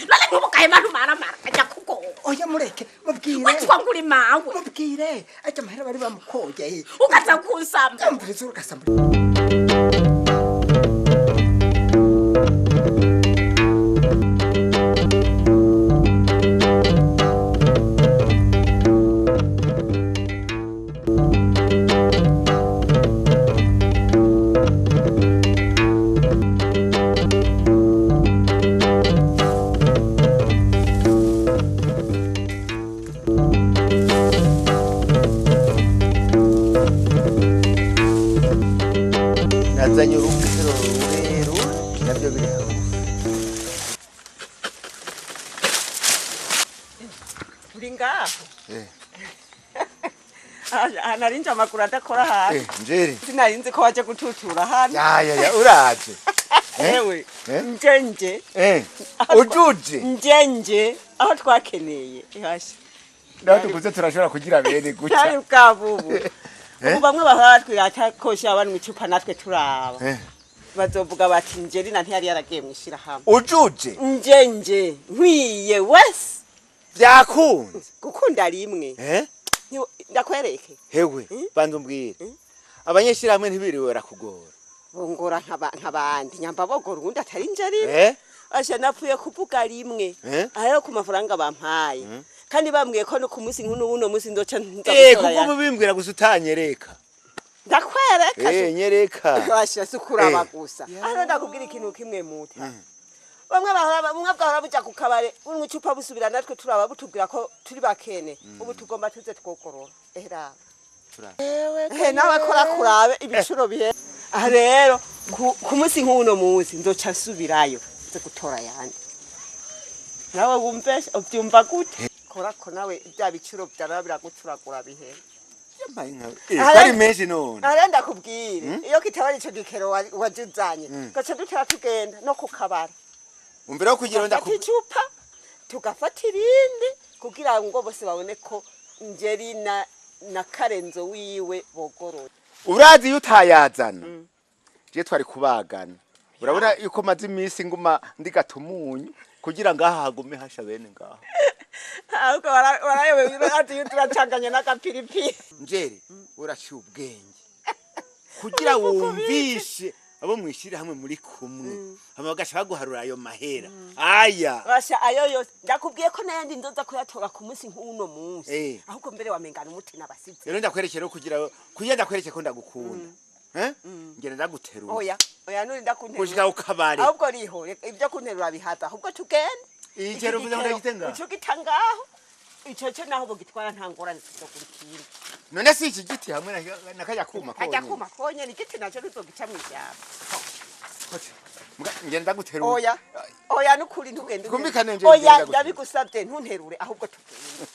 none nk'ubu gahema ntumaramara ajya kugoba oya mureke mubwire witwa ngo uri mawe mubwire ajya amahera bari bamukogeye ukaza kunsamba yamviriza ugasamba nazanye urukero rurero nabyo biri hamwe uri ngaho narinje amakuru adakora hano njeri sinarinzi ko waje gututura hano ya uraje ewe njenje ujuje njenje aho twakeneye ihashe nawe tukuze turashobora kugira bene guca cyari bwabubu ubu bamwe bahatwe atakosha abantu icupa natwe turaba bazovuga bati Njerina ntiyari yaragiye mwishira hamwe ujuje njenje nkwiye wese byakunze gukunda rimwe ndakwereke hewe banza umbwire abanyeshuri hamwe ntibiriwe barakugora bongora nk'abandi nyamba bogora ubundi atari Njerina asha napfuye kuvuga rimwe aho ku mafaranga bampaye kandi bambwiye ko no ku munsi nk'uno munsi ndoca kuko mubimbwira gusa utanyereka ndakwereka nyereka basha sukuraba gusa aho ndakubwira ikintu kimwe muta bamwe bwahora buja ku kabare uncupa busubira natwe turaba butubwira ko turi bakene ubu tugomba tuze twokorora ehera nawe kora kurabe ibicuro bihe aha rero ku munsi nk'uno munsi ndoca nsubirayo nze gutora yandi nawe wumvesha ubyumva gute korako nawe bya bicuro byarabira gucuragura bihe ari menshi none arenda kubwire iyo kitabari ico gikero wajuzanye gaca dutera tugenda no kukabara umvira ko kugira ndako icupa tugafata irindi kugira ngo bose babone ko Njerina na Karenzo wiwe bogorora urazi yutayazana je twari kubagana urabona yuko maze imisi nguma ndigatumunyu kugira ngaha hagume hasha bene ngaho ahubwo warayobe ati turacanganya n'akapiripiri Njeri uraciye ubwenge kugira wumvishe abo mwishira hamwe muri kumwe hama bagasha baguharura ayo mahera aya basha ayo yose ndakubwiye ko nayandi ndoza kuyatora ku munsi nk'uno munsi ahubwo mbere wamengana umuti n'abasize rero ndakwerekera kugira ndakwerekeye ko ndagukunda ngene ndaguterura oya nuri ndakunterura kushika ukabare ahubwo riho ibyo kunterura bihaza ahubwo tugende icero vuze ndagitenga ico gitangaho ico cyo naho bugitwara ntangorane zizokurikira none si iki giti hamwe nakajya kuma konye kajya kuma konye ni giti naco ruzogica mwijyaba ngene ndaguterura oya nukuri ntugende kumvikane nje oya ndabigusabye ntunterure ahubwo tugende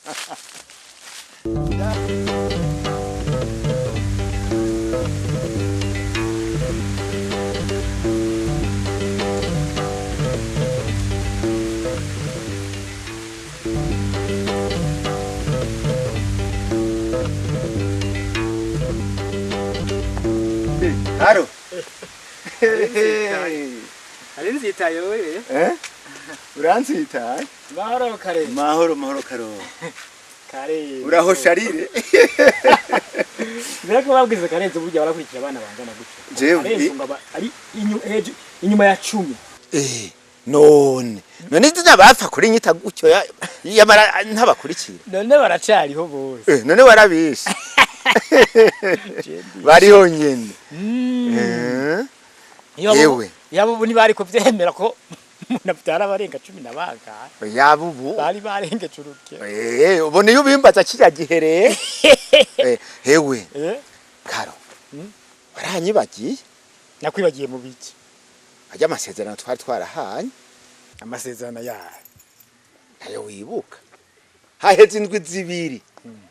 Haro. Arinzitaye wewe? Uranzitaye? Mahoro kare. Mahoro karo. Kare. Uraho sharire. Birako babwize Karenzo burya barakurikira abana bangana gutyo. Jewe ari inyuma ya 10. None ndina bapfa kuri nyita gutyo yamara ntabakurikira. None baracariho bose. None warabishe. Bariho nyene. Yewe. Yabo ni bari ko vyemera ko munavyara barenga 10 nabaga. Yabubu. Bari barenge curuke. Ubone yubimbaza kirya gihereye. Hewe. Karo. Baranyibagiye. Nakwibagiye mu biki. Ajya amasezerano twari twarahanye. Amasezerano yawe. Nayo wibuka. Haheze indwi zibiri.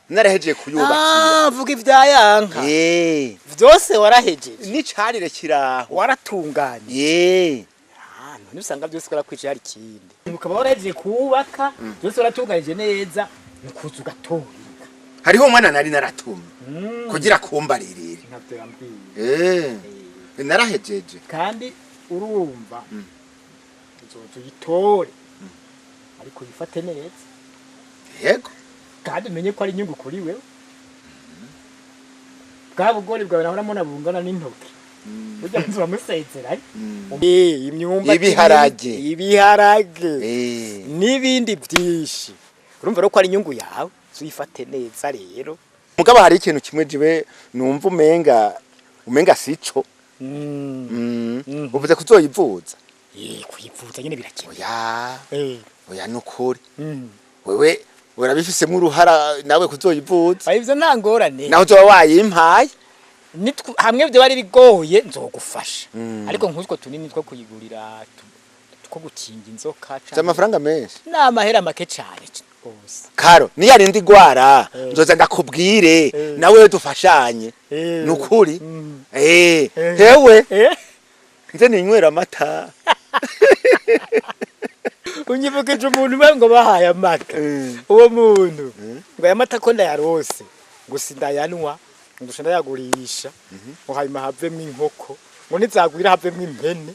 Naraheje kuyubakira. Vuga ivyayanka. Vyose warahejeje. Ni carire kiraho. Waratunganye. None usanga byose kwicara ari kindi. Mukaba warahejeje kubaka, byose waratunganije neza, nukuza ugatora. Hariho umwana nari naratumye. Kugira kumbaririre. Ntabyo yambwiye. Narahejeje. Kandi urumva. Uzotuyitore. ariko yifate neza yego kandi umenye ko ari inyungu kuri wewe bwa bugori bwawe nahora mbona bungana n'intoki burya nzi wamusezeranye imyumba Ibiharage. n'ibindi byinshi urumva rero ko ari inyungu yawe uyifate neza rero mugabo hari ikintu kimwe jiwe numva umenga sico uvuze kuzoyivuza kuyivuza nyine birakenewe oya nukuri wewe urabifisemo uruhara nawe kuzoyivuza ivyo nta ngorane naho uzoba wayimpaye hamwe byo bari bigoye nzogufasha ariko nk'utwo tunini two kuyigurira two gukinga inzoka z'amafaranga menshi n'amahera make cyane rwose karo niyo arindi gwara nzoza ndakubwire nawe dufashanye nukuri hewe nze ninywera amata unyibukije umuntu umwe ngo bahaye amata uwo muntu ngo aya mata ko ndayarose gusa ndayanwa ndusha ndayagurisha ngo hanyuma havemo inkoko ngo nizagwira havemo impene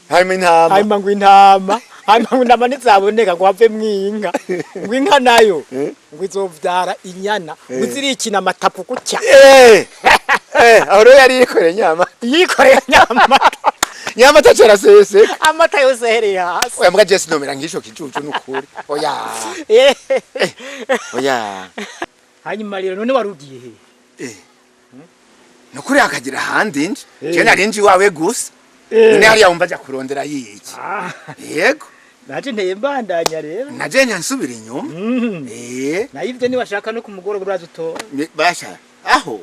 hanyuma ngo intama nizaboneka ngo havemo inka ngo inka nayo ngo izovyara inyana ngo izirikina amatapu gutya aho rero yari yikoreye nyama nyamata caraseseka amata yose hereye hasi oya mbwa Jesse nomera ngisho kijuju nukuri oya hanyuma rero none warugiye he nukuri akagira handi nje je narinji wawe gusa none hariya wumva aja kurondera yiki yego naje nteye mbandanya rero naje nyansubira inyuma nayivye niwashaka no kumugoro uraza utora basha aho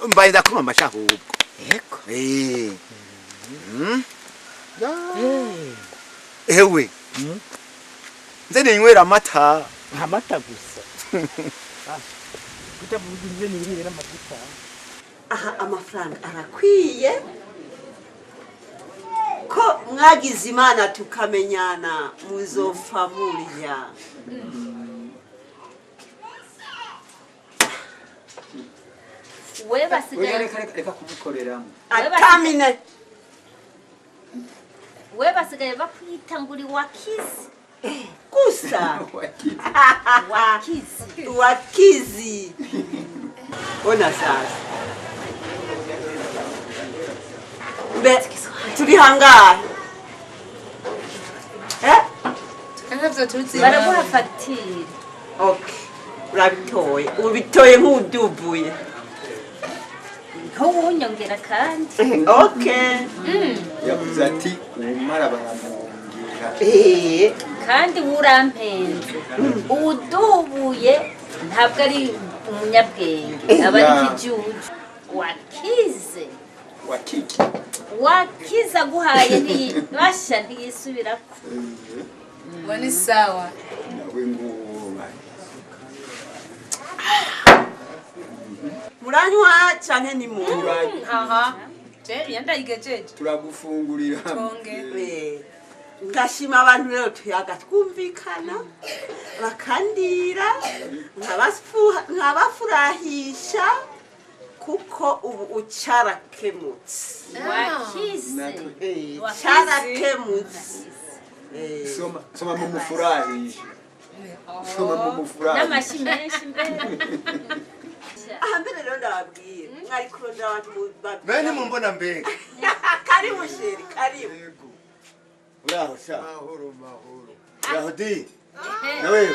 mbaye ndakuma amashaho ubwo yego ewe nze ninywera amata gusa kutavuga nirire n'amavuta aha amafaranga arakwiye ko mwagize imana tukamenyana muzopfa murya we basigaye reka kumukoreramo atamine we basigaye bakwita ngo uri wakizi gusa wakizi wakizi ona sasa mbe turi hangahe baraguha fagitire okay urabitoye ubitoye nk'udubuye ntuwunyongera kandi okay yavuze ati umara baramwongera kandi wurampenze uwudubuye ntabwo ari umunyabwenge aba ari ikijuju wakize aguhaye ntibasha ntiyisubirako ni sawa nawe nguwo muranywa canke ni mu aha yandayigejeje turagufungurira tonge ngashima abantu rero tuyaga twumvikana bakandira nkabafurahisha kuko ubu ucarakemutse carakemutse soma mumufurahisha soma mumufurahisha n'amashi menshi mbere aha mbere rero ndababwira mwari kurondera abantu bene mumbona mbega karibu sheri karibu uraho sha mahoro uraho di nawe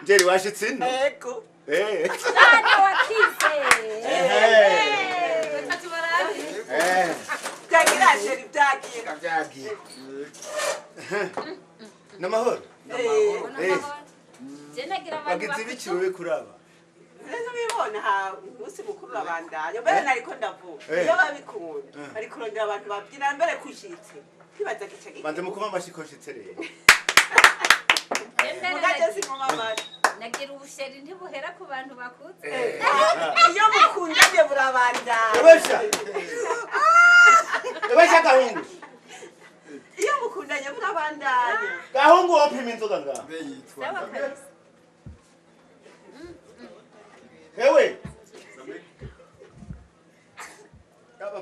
njeri washitse ino ego cyane wakize byagira sheri byagiye namahoro nagira bagize ibiki wewe kuraba rero bibona ha umunsi mukuru urabandanya mbere nariko ndavuga iyo babikunda bari kurondera abantu babyina mbere kushitse kwibaza gice gice banze mukuma amashikoshitse rero mugaje simoma amashi nagira ubusheri ntibuhera ku bantu bakuze iyo mukundanye burabandanya ebesha gahungu iyo mukundanye burabandanya gahungu wopima inzoga ngaho sawa kabisa hewe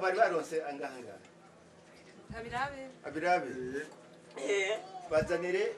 bari barose angaha ngaha abirabe bazanire